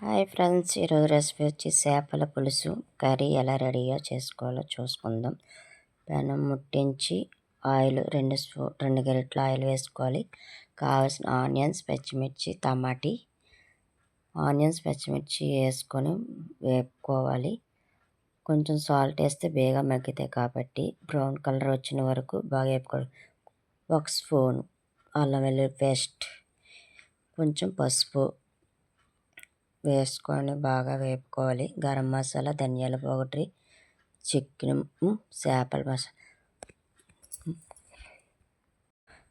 Hi friends, ఈరోజు recipe వచ్చి చేపల పులుసు కర్రీ ఎలా రెడీగా చేసుకోవాలో చూసుకుందాం. పెనం ముట్టించి ఆయిల్ 2 గరిటెల ఆయిల్ వేసుకోవాలి. కావాల్సిన ఆనియన్స్, పచ్చిమిర్చి, పచ్చిమిర్చి వేసుకొని వేపుకోవాలి. కొంచెం సాల్ట్ వేస్తే బేగా మగ్గుతాయి కాబట్టి బ్రౌన్ కలర్ వచ్చిన వరకు బాగా వేపుకోవాలి. 1 స్పూన్ అల్లం వెల్లుల్లి పేస్ట్, కొంచెం పసుపు వేసుకొని బాగా వేపుకోవాలి. గరం మసాలా, ధనియాల పౌడర్, చికెన్, చేపల మసాలా,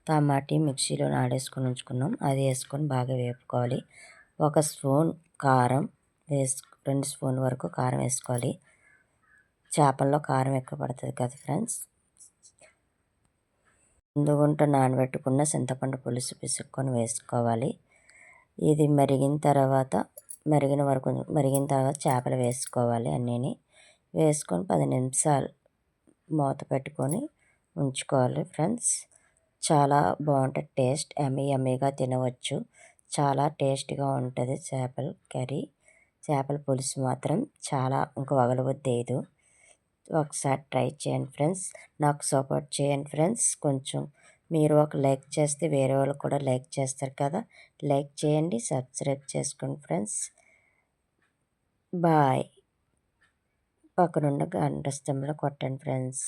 టమాటీ మిక్సీలో నాడేసుకొని ఉంచుకున్నాం, అది వేసుకొని బాగా వేపుకోవాలి. 1 స్పూన్ కారం 2 స్పూన్ వరకు కారం వేసుకోవాలి. చేపల్లో కారం ఎక్కువ పడుతుంది కదా ఫ్రెండ్స్. ముందుగుంట నానబెట్టుకున్న చింతపండు పులుసు పిసుక్కొని వేసుకోవాలి. ఇది మరిగిన తర్వాత చేపలు వేసుకోవాలి. అన్నీ వేసుకొని 10 నిమిషాలు మూత పెట్టుకొని ఉంచుకోవాలి ఫ్రెండ్స్. చాలా బాగుంటుంది, టేస్ట్ యమ్మీగా తినవచ్చు. చాలా టేస్ట్గా ఉంటుంది చేపల కర్రీ. చేపల పులుసు మాత్రం చాలా ఇంకా వగలబుద్దేయదు. ఒకసారి ట్రై చేయండి ఫ్రెండ్స్. నాకు సపోర్ట్ చేయండి ఫ్రెండ్స్. కొంచెం మీరు ఒక లైక్ చేస్తే వేరే వాళ్ళు కూడా లైక్ చేస్తారు కదా. లైక్ చేయండి, సబ్స్క్రైబ్ చేసుకోండి ఫ్రెండ్స్. బాయ్. పక్కనున్న గంట స్తంభంలో కొట్టండి ఫ్రెండ్స్.